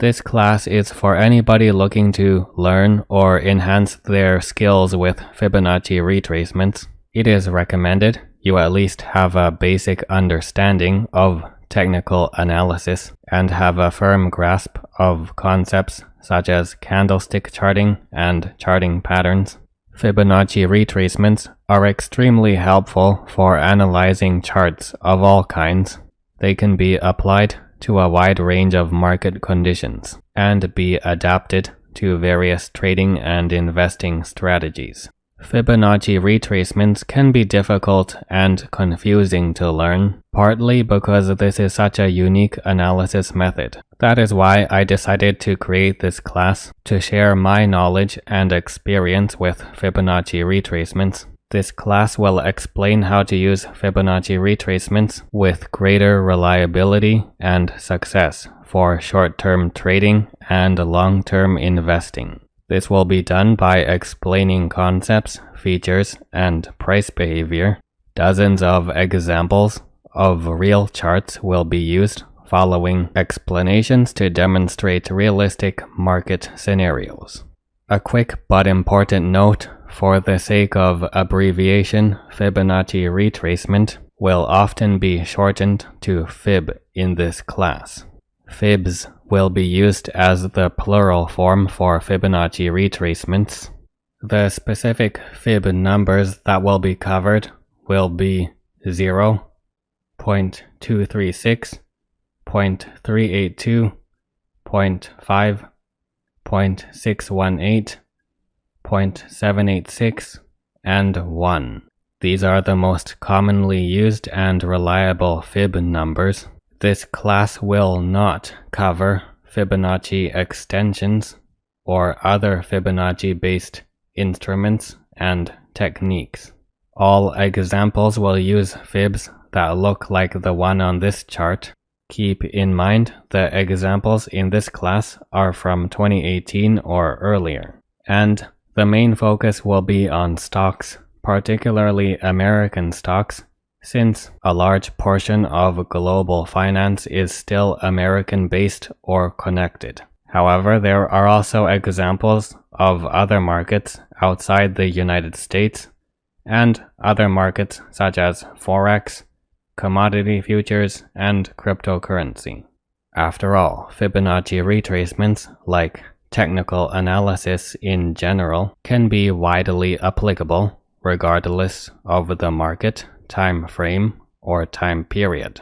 This class is for anybody looking to learn or enhance their skills with Fibonacci retracements. It is recommended you at least have a basic understanding of technical analysis and have a firm grasp of concepts such as candlestick charting and charting patterns. Fibonacci retracements are extremely helpful for analyzing charts of all kinds. They can be applied to a wide range of market conditions and be adapted to various trading and investing strategies. Fibonacci retracements can be difficult and confusing to learn, partly because this is such a unique analysis method. That is why I decided to create this class to share my knowledge and experience with Fibonacci retracements. This class will explain how to use Fibonacci retracements with greater reliability and success for short-term trading and long-term investing. This will be done by explaining concepts, features, and price behavior. Dozens of examples of real charts will be used, following explanations to demonstrate realistic market scenarios. A quick but important note: for the sake of abbreviation, Fibonacci retracement will often be shortened to Fib in this class. Fibs will be used as the plural form for Fibonacci retracements. The specific Fib numbers that will be covered will be 0, 0.236, 0.382, 0.5, 0.618, 0.786, and 1. These are the most commonly used and reliable Fib numbers. This class will not cover Fibonacci extensions or other Fibonacci-based instruments and techniques. All examples will use fibs that look like the one on this chart. Keep in mind the examples in this class are from 2018 or earlier, and the main focus will be on stocks, particularly American stocks, since a large portion of global finance is still American-based or connected. However, there are also examples of other markets outside the United States and other markets such as Forex, commodity futures, and cryptocurrency. After all, Fibonacci retracements, like technical analysis in general, can be widely applicable regardless of the market, time frame, or time period.